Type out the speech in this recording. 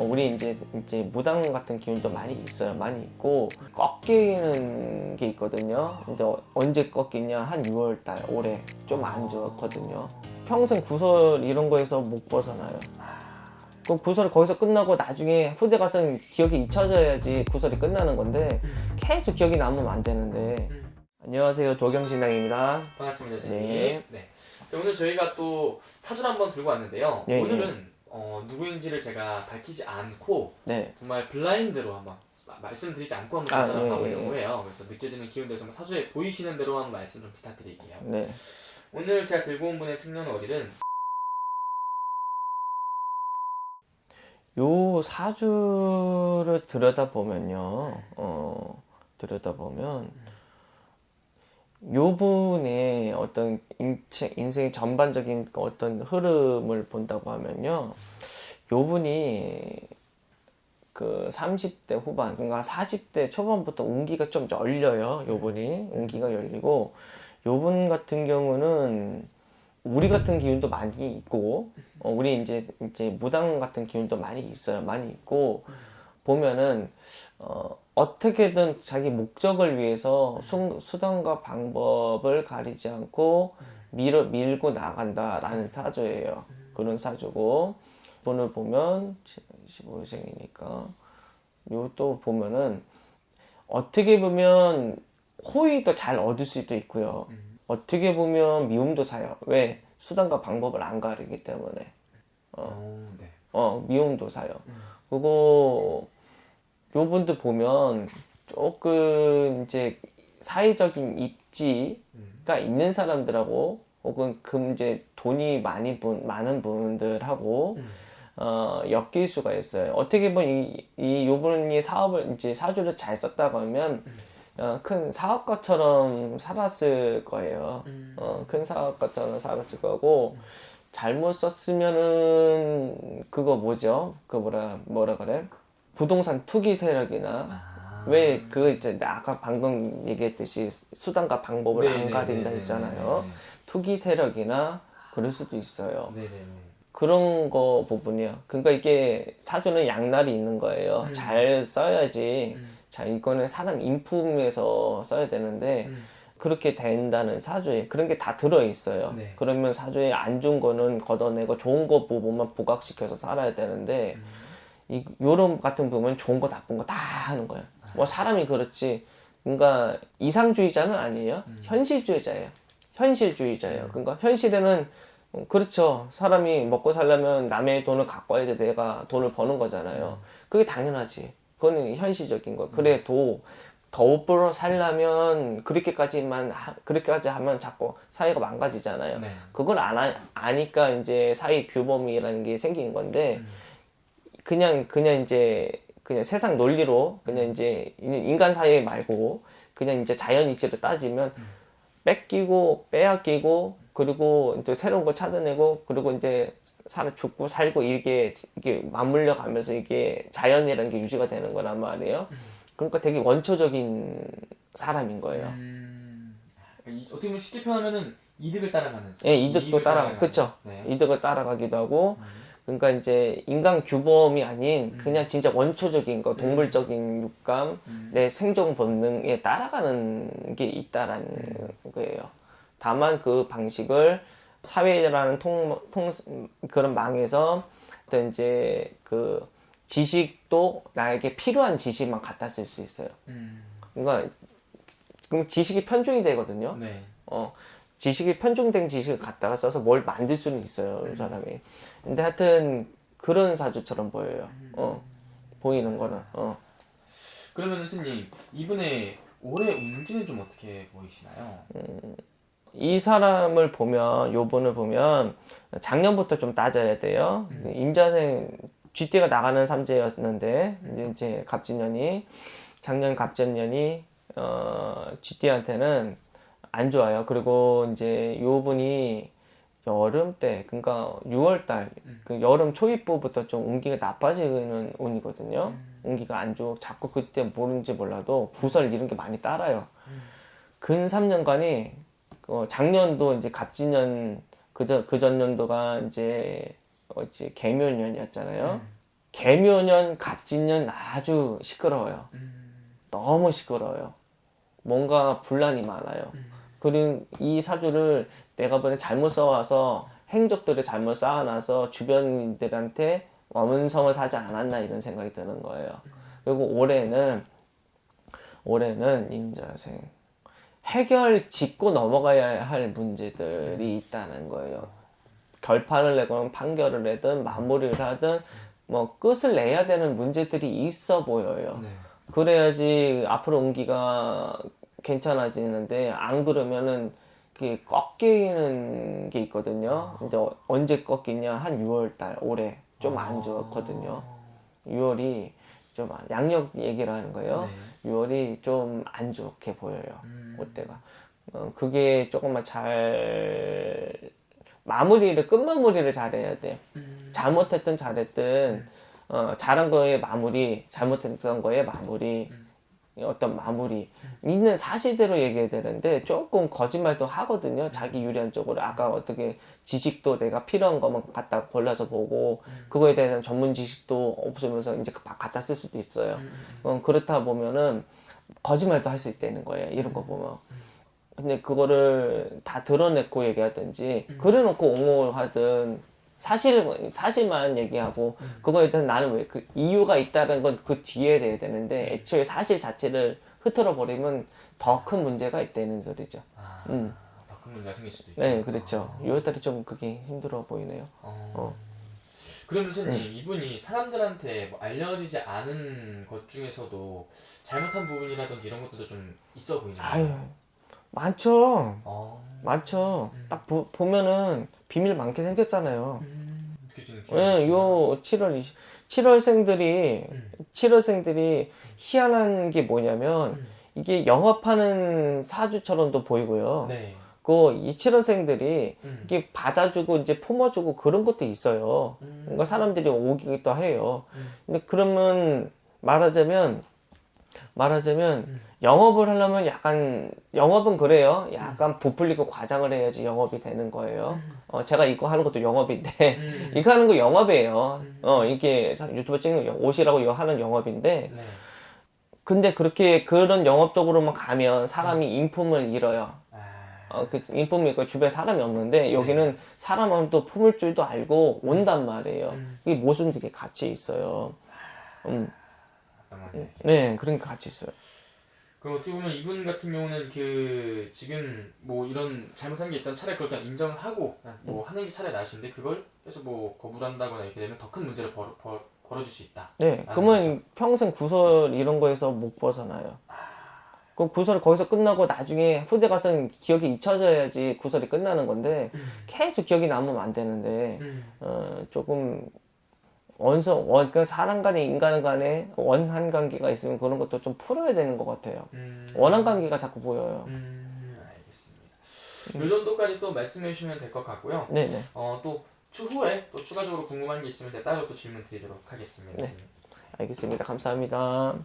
우리 이제 무당 같은 기운도 많이 있어요. 많이 있고 꺾이는 게 있거든요. 근데 언제 꺾이냐? 한 6월 달 올해 좀 안 좋았거든요. 평생 구설 이런 거에서 못 벗어나요. 그 구설이 거기서 끝나고 나중에 후대 가서는 기억이 잊혀져야지 구설이 끝나는 건데 계속 기억이 남으면 안 되는데. 안녕하세요, 도경신앙입니다. 반갑습니다, 선생님. 네. 네. 자, 오늘 저희가 또 사주를 한번 들고 왔는데요. 네, 오늘은 누구인지를 제가 밝히지 않고 네. 정말 블라인드로 한번 말씀드리지 않고 한번 아, 전화 예, 가보려고 예. 해요. 그래서 느껴지는 기운들 정말 사주에 보이시는 대로 한번 말씀 좀 부탁드릴게요. 네. 오늘 제가 들고 온 분의 생년월일은 요 사주를 들여다보면요, 들여다보면 요 분의 어떤 인생의 전반적인 어떤 흐름을 본다고 하면요, 요 분이 그 30대 후반, 그러니까 40대 초반부터 운기가 좀 열려요. 요 분이 운기가 열리고, 요 분 같은 경우는 우리 같은 기운도 많이 있고, 우리 이제 무당 같은 기운도 많이 있어요. 많이 있고, 보면은, 어떻게든 자기 목적을 위해서 수단과 방법을 가리지 않고 밀고 나간다라는 사주예요. 그런 사주고, 분을 보면 15생이니까, 요 또 보면은, 어떻게 보면 호의도 잘 얻을 수도 있고요. 어떻게 보면 미움도 사요. 왜? 수단과 방법을 안 가리기 때문에. 네. 미움도 사요. 그거, 요 분들 보면 조금 이제 사회적인 입지가 있는 사람들하고 혹은 이제 돈이 많은 분들하고 엮일 수가 있어요. 어떻게 보면 요 분이 사업을 이제 사주를 잘 썼다고 하면 큰 사업가처럼 살았을 거예요. 큰 사업가처럼 살았을 거고, 잘못 썼으면은 그거 뭐죠? 그 뭐라 그래? 부동산 투기 세력이나, 왜 이제 아까 방금 얘기했듯이 수단과 방법을 안 가린다 했잖아요. 투기 세력이나 그럴 수도 있어요. 네네네. 그런 거 부분이요. 그러니까 이게 사주는 양날이 있는 거예요. 잘 써야지. 자, 이거는 사람 인품에서 써야 되는데 그렇게 된다는 사주에 그런 게 다 들어 있어요. 네. 그러면 사주에 안 좋은 거는 걷어내고 좋은 거 부분만 부각시켜서 살아야 되는데 요런 같은 부분은 좋은 거 나쁜 거 다 하는 거예요. 뭐 사람이 그렇지. 그러니까 이상주의자는 아니에요. 현실주의자예요. 현실주의자예요. 그러니까 현실에는 그렇죠. 사람이 먹고 살려면 남의 돈을 갖고 와야 돼. 내가 돈을 버는 거잖아요. 그게 당연하지. 그거는 현실적인 거. 그래도 더불어 살려면 그렇게까지 하면 자꾸 사회가 망가지잖아요. 네. 그걸 아니까 이제 사회 규범이라는 게 생긴 건데, 그냥 세상 논리로 그냥 이제 인간 사회 말고 그냥 이제 자연 이치로 따지면 뺏기고 빼앗기고 그리고 이제 새로운 거 찾아내고 그리고 이제 죽고 살고 이게 맞물려 가면서 이게 자연이라는 게 유지가 되는 거란 말이에요. 그러니까 되게 원초적인 사람인 거예요. 어떻게 보면 쉽게 표현하면은 이득을 따라가는. 예, 이득도 그쵸. 네. 이득을 따라가기도 하고, 그러니까 이제 인간 규범이 아닌 그냥 진짜 원초적인 거, 동물적인 육감, 내 생존 본능에 따라가는 게 있다라는 거예요. 다만 그 방식을 사회라는 그런 망에서 어떤 이제 그 지식도 나에게 필요한 지식만 갖다 쓸 수 있어요. 그러니까 그럼 지식이 편중이 되거든요. 네. 지식이 편중된 지식을 갖다가 써서 뭘 만들 수는 있어요, 이 사람이. 근데 하여튼 그런 사주처럼 보여요. 보이는 거는. 그러면은 스님, 이분의 올해 운기는 좀 어떻게 보이시나요? 이 사람을 보면, 요번을 보면 작년부터 좀 따져야 돼요. 임자생 쥐띠가 나가는 삼재였는데 이제 갑진년이 작년 갑진년이 쥐띠한테는 안 좋아요. 그리고 이제 요 분이 여름 때, 그러니까 6월달, 그 여름 초입부부터 좀 운기가 나빠지는 운이거든요. 운기가 안 좋고 자꾸 그때 모르는지 몰라도 구설 이런 게 많이 따라요. 근 3년간이 작년도 이제 갑진년 그 전년도가 이제 개묘년이었잖아요. 개묘년, 갑진년 아주 시끄러워요. 너무 시끄러워요. 뭔가 분란이 많아요. 그리고 이 사주를 내가 보기엔 잘못 써와서 행적들을 잘못 쌓아놔서 주변인들한테 원성을 사지 않았나 이런 생각이 드는 거예요. 그리고 올해는 임자생 해결 짚고 넘어가야 할 문제들이 있다는 거예요. 결판을 내건 판결을 내든 마무리를 하든 뭐 끝을 내야 되는 문제들이 있어 보여요. 네. 그래야지 앞으로 운기가 괜찮아지는데 안 그러면은 그게 꺾이는 게 있거든요. 근데 언제 꺾이냐? 한 6월 달 올해 좀 안 좋거든요. 6월이 좀 양력 얘기를 하는 거예요. 네. 6월이 좀 안 좋게 보여요. 그때가 그게 조금만 잘 끝마무리를 잘해야 돼. 잘못했든 잘했든 잘한 거에 마무리, 잘못했던 거에 마무리, 어떤 마무리 있는 사실대로 얘기해야 되는데 조금 거짓말도 하거든요. 자기 유리한 쪽으로 아까 어떻게 지식도 내가 필요한 것만 갖다 골라서 보고 그거에 대한 전문 지식도 없으면서 이제 갖다 쓸 수도 있어요. 그렇다 보면은 거짓말도 할 수 있다는 거예요. 이런 거 보면. 근데 그거를 다 드러내고 얘기하든지 그래놓고 옹호를 하든 사실만 얘기하고 그거에 대해서 나는 왜 그 이유가 있다는 건 그 뒤에 돼야 되는데 애초에 사실 자체를 흐트러 버리면 더 큰 문제가 있다는 소리죠. 더 큰 문제가 생길 수도 있다. 네, 그렇죠. 6월달에 좀 그게 힘들어 보이네요. 그러면 선생님 이분이 사람들한테 뭐 알려지지 않은 것 중에서도 잘못한 부분이라든지 이런 것들도 좀 있어 보이나요? 아유, 많죠. 어, 많죠. 딱 보면은 비밀 많게 생겼잖아요. 느껴지는 예, 요 7월생들이 희한한 게 뭐냐면 이게 영업하는 사주처럼도 보이고요. 네. 이 7월생들이 이게 받아주고 이제 품어주고 그런 것도 있어요. 그러니까 사람들이 오기도 해요. 근데 그러면 말하자면 영업을 하려면 영업은 그래요. 약간 부풀리고 과장을 해야지 영업이 되는 거예요. 제가 이거 하는 것도 영업인데 이거 하는 거 영업이에요. 이게 유튜브 찍는 옷이라고 이거 하는 영업인데 네. 근데 그런 영업적으로만 가면 사람이 인품을 잃어요. 그 인품이 있고 주변에 사람이 없는데 여기는 사람은 또 품을 줄도 알고 온단 말이에요. 이 모순들이 같이 있어요. 네, 그런 게 같이 있어요. 그럼 어떻게 보면 이분 같은 경우는 그 지금 뭐 이런 잘못한 게 있다면 차라리 그걸 그냥 인정을 하고 그냥 뭐 하는 게 차라리 나으신데 그걸 계속 뭐 거부를 한다거나 이렇게 되면 더 큰 문제를 벌어질 수 있다. 네, 그러면 평생 구설 이런 거에서 못 벗어나요. 그 구설이 거기서 끝나고 나중에 후대 가서는 기억이 잊혀져야지 구설이 끝나는 건데 계속 기억이 남으면 안 되는데 조금 그러니까 사람 간에 인간 간에 원한 관계가 있으면 그런 것도 좀 풀어야 되는 것 같아요. 원한 관계가 자꾸 보여요. 알겠습니다. 요 정도까지 또 말씀해 주시면 될 것 같고요. 네네. 또 추후에 또 추가적으로 궁금한 게 있으면 제가 따로 또 질문 드리도록 하겠습니다. 네. 알겠습니다. 감사합니다.